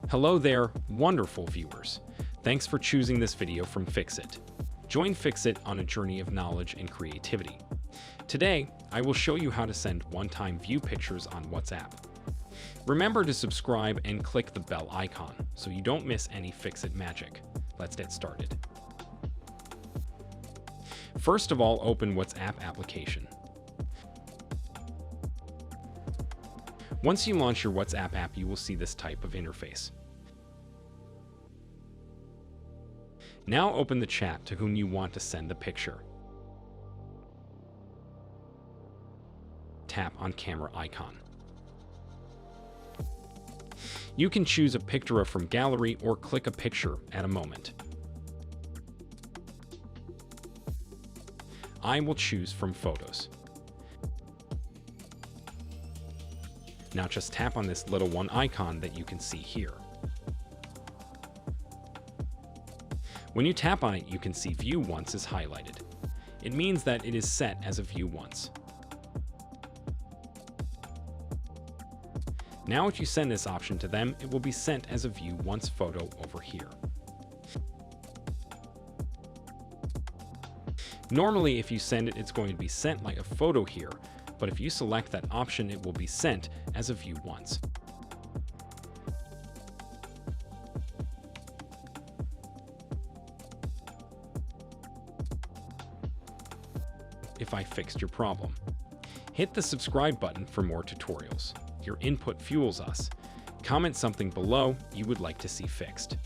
Hello there, wonderful viewers. Thanks for choosing this video from Fixit. Join Fixit on a journey of knowledge and creativity. Today, I will show you how to send one-time view pictures on WhatsApp. Remember to subscribe and click the bell icon so you don't miss any Fixit magic. Let's get started. First of all, open WhatsApp application. Once you launch your WhatsApp app, you will see this type of interface. Now open the chat to whom you want to send the picture. Tap on camera icon. You can choose a picture from gallery or click a picture at a moment. I will choose from photos. Now just tap on this little one icon that you can see here. When you tap on it, you can see View Once is highlighted. It means that it is set as a View Once. Now if you send this option to them, it will be sent as a View Once photo over here. Normally, if you send it, it's going to be sent like a photo here, but if you select that option, it will be sent as a View Once. If I fixed your problem. Hit the subscribe button for more tutorials. Your input fuels us. Comment something below you would like to see fixed.